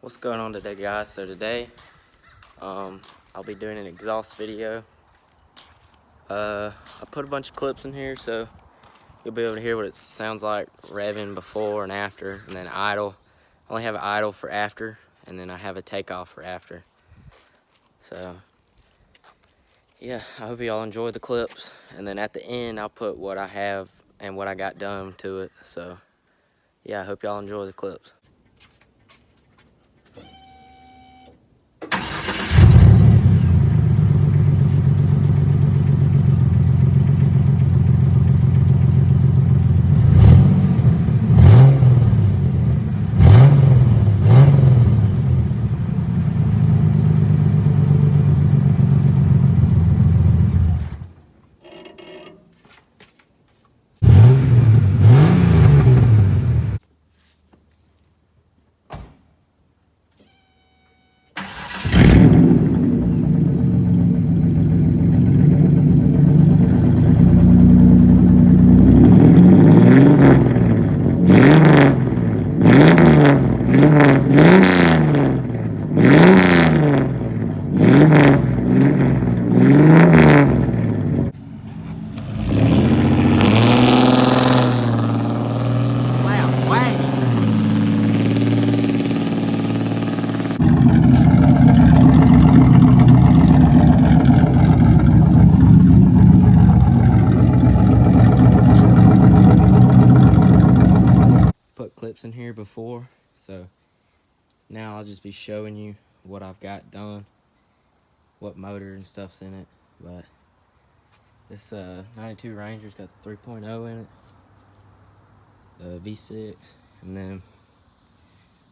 What's going on today, guys? So today I'll be doing an exhaust video. I put a bunch of clips in here so you'll be able to hear what it sounds like revving before and after, and then idle. I only have an idle for after, and then I have a takeoff for after. So yeah, I hope y'all enjoy the clips, and then at the end I'll put what I have and what I got done to it. So yeah, I hope y'all enjoy the clips. Put clips in here before, so now I'll just be showing you what I've got done, what motor and stuff's in it. But this 92 Ranger's got the 3.0 in it, the V6, and then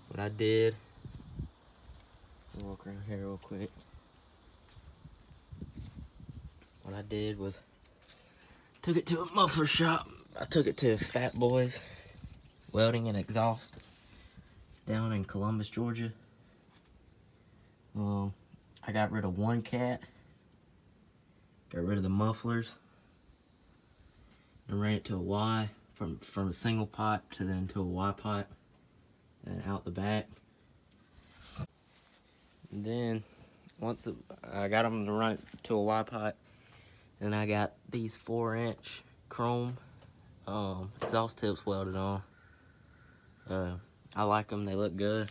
what I did, I'll walk around here real quick. What I did was took it to a muffler shop. I took it to Fat Boys Welding and Exhaust down in Columbus, Georgia. I got rid of one cat, got rid of the mufflers, and ran it to a Y from a single pipe to then to a Y pipe, and out the back. And then once I got them to run it to a Y pipe, then I got these 4-inch chrome exhaust tips welded on. I like them, they look good.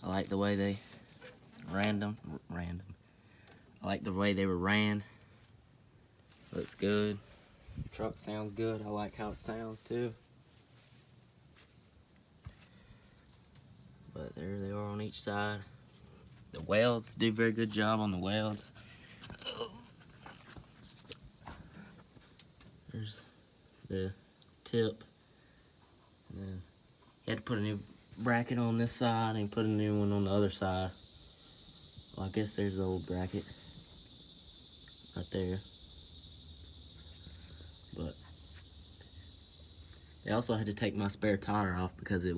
I like the way they random. I like the way they were ran. Looks good. Truck sounds good. I like how it sounds too. But there they are on each side. The welds, do a very good job on the welds. There's the tip. And then you had to put a new bracket on this side and put a new one on the other side. Well, I guess there's the old bracket right there. But they also had to take my spare tire off because they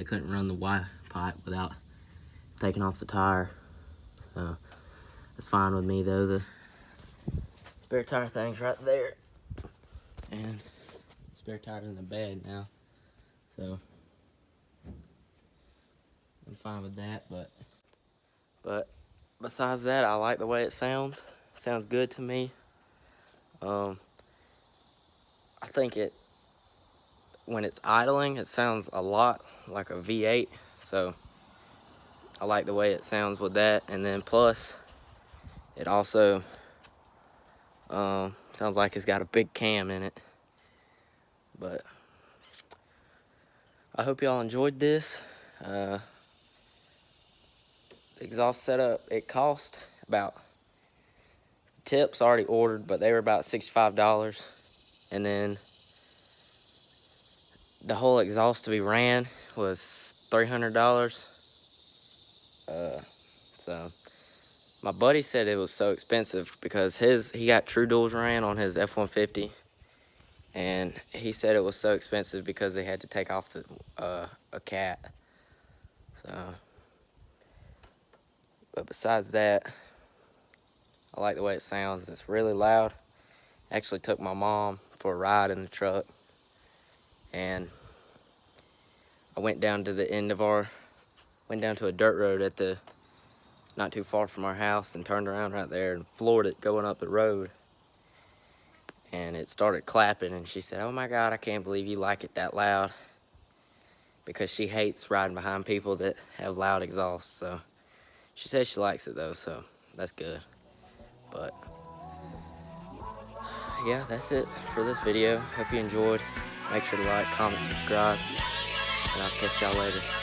couldn't run the Y pipe without taking off the tire. So that's fine with me though. The spare tire thing's right there, and spare tire's in the bed now, so I'm fine with that. But besides that, I like the way it sounds. It sounds good to me. I think when it's idling, it sounds a lot like a V8. So I like the way it sounds with that. And then plus, it also sounds like it's got a big cam in it. But I hope y'all enjoyed this. The exhaust setup, it cost about, tips already ordered, but they were about $65. And then the whole exhaust to be ran was $300. So my buddy said it was so expensive because he got True Duals ran on his F-150, and he said it was so expensive because they had to take off a cat. So, but besides that, I like the way it sounds. It's really loud. Actually took my mom for a ride in the truck, and I went down to the end of our went down to a dirt road at the not too far from our house and turned around right there and floored it going up the road. And it started clapping, and she said, "Oh my God, I can't believe you like it that loud," because she hates riding behind people that have loud exhaust. So she says she likes it though, so that's good. But yeah, that's it for this video. Hope you enjoyed. Make sure to like, comment, subscribe, and I'll catch y'all later.